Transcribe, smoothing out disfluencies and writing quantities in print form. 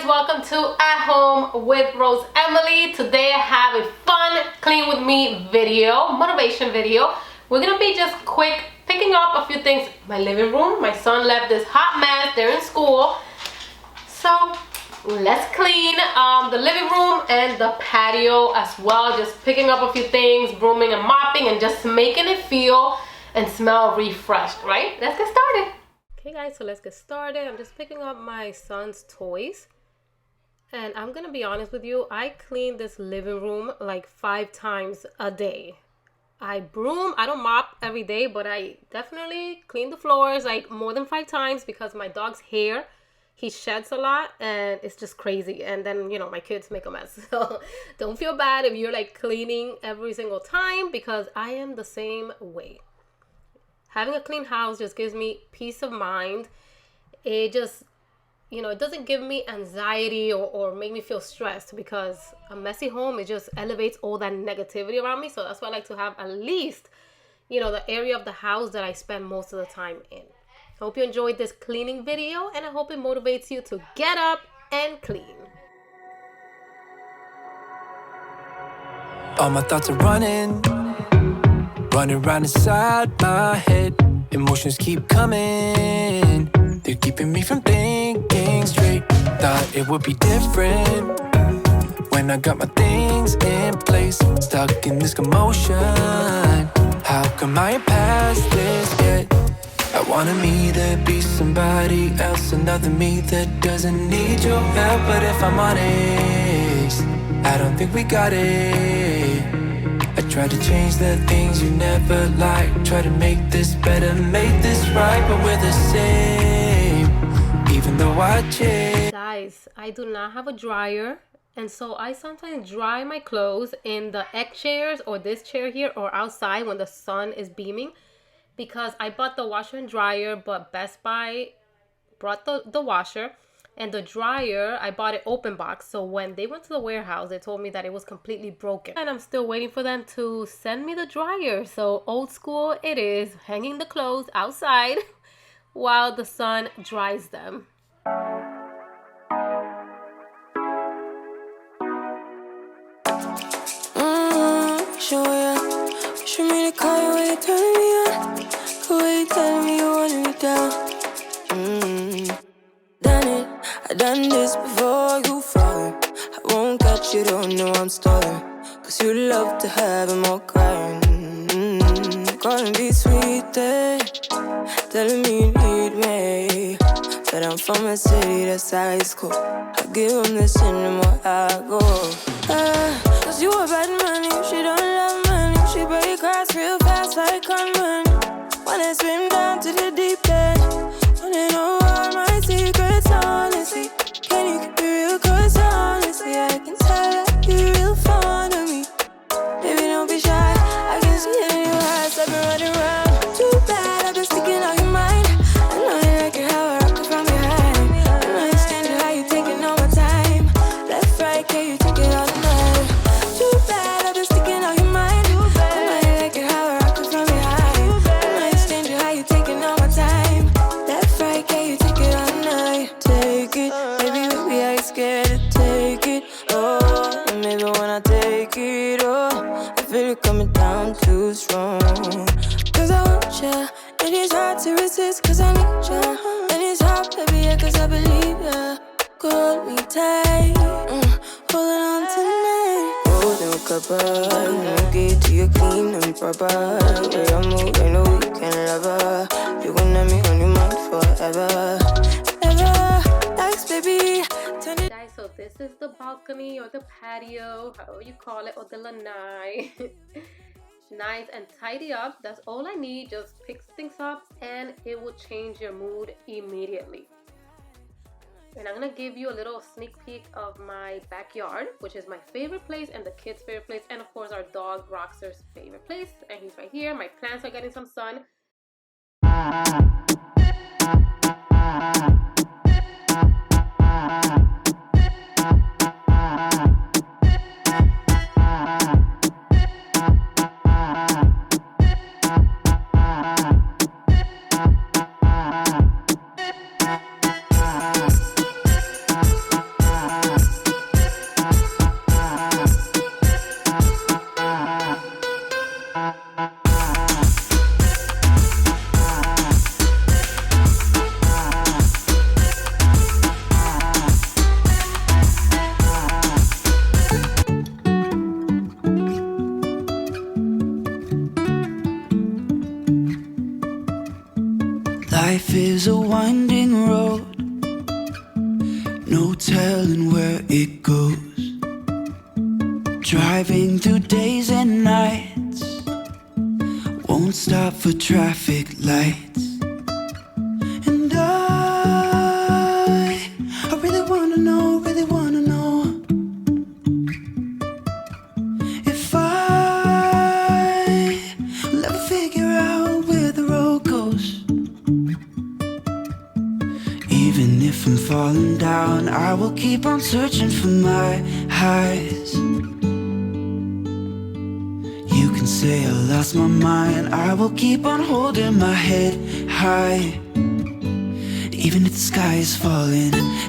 welcome to At Home with Ros Emely. Today I have a fun clean with me video, motivation video. We're gonna be just quick picking up a few things in my living room. My son left this hot mess, they're in school. So let's clean the living room and the patio as well. Just picking up a few things, brooming and mopping, and just making it feel and smell refreshed, right? Let's get started. Okay guys, so let's get started. I'm just picking up my son's toys. And I'm gonna be honest with you, I clean this living room like 5 times a day. I broom, I don't mop every day, but I definitely clean the floors like more than 5 times because my dog's hair, he sheds a lot and it's just crazy. And then, you know, my kids make a mess. So don't feel bad if you're like cleaning every single time because I am the same way. Having a clean house just gives me peace of mind. It just, you know, it doesn't give me anxiety or make me feel stressed because a messy home, it just elevates all that negativity around me. So that's why I like to have at least, you know, the area of the house that I spend most of the time in. I hope you enjoyed this cleaning video and I hope it motivates you to get up and clean. All my thoughts are running around inside my head. Emotions keep coming, they're keeping me from thinking straight. Thought it would be different when I got my things in place. Stuck in this commotion, how come I ain't past this yet? I wanted me to be somebody else, another me that doesn't need your help. But if I'm honest, I don't think we got it. I tried to change the things you never liked, try to make this better, make this right, but we're the same, even though I changed. Guys, I do not have a dryer, and so I sometimes dry my clothes in the egg chairs or this chair here or outside when the sun is beaming, because I bought the washer and dryer, but Best Buy brought the washer. And the dryer, I bought it open box. So when they went to the warehouse, they told me that it was completely broken. And I'm still waiting for them to send me the dryer. So old school it is, hanging the clothes outside while the sun dries them. Show me the car when you turn me on. The way you tell me you want me down. I done this before you fall. I won't catch you, don't know I'm stalling. Cause you love to have them all crying. Calling me sweet, telling me you need me. But I'm from a city that's high school. I give them this and the more I go. Cause you a bad man, if she don't love money. She break hearts real fast like conman. Wanna swim down to the deep end. Wanna know all my secrets, honestly. Can you keep it real? Cause honestly, I can tell that you're real fond of me. Baby, don't be shy, I can see it in your eyes. I've been running around, too bad, I've been sticking out your mind. I know you like it how I rock it from behind. I know you stand it how you taking all my time. Left, right, can you take it all night? Too bad, I've been sticking out your mind. I know you like it how I rock it from behind. I know you stand it how you taking all my time. Left, right, can you take it all night? Take it, baby, baby, I ain't scared to take it. Oh, and maybe when I take it, oh, I feel it coming down too strong. Cause I want ya, and it's hard to resist cause I need ya. And it's hard, baby, yeah, cause I believe ya. Hold me tight, holding on tonight. Holding a couple, no get to your clean and proper. Way I move, I know you can love her. You gon' have me on your mind forever. Baby, guys, so this is the balcony or the patio, however you call it, or the lanai. Nice and tidy up. That's all I need. Just pick things up and it will change your mood immediately. And I'm gonna give you a little sneak peek of my backyard, which is my favorite place and the kids' favorite place, and of course our dog Roxer's favorite place. And he's right here. My plants are getting some sun. no telling where it goes. Driving through days and nights, won't stop for traffic lights. And I really wanna know, if I will ever figure out where the road goes. Even if I'm falling down, I will keep on searching for my highs. You can say I lost my mind, I will keep on holding my head high. Even if the sky is falling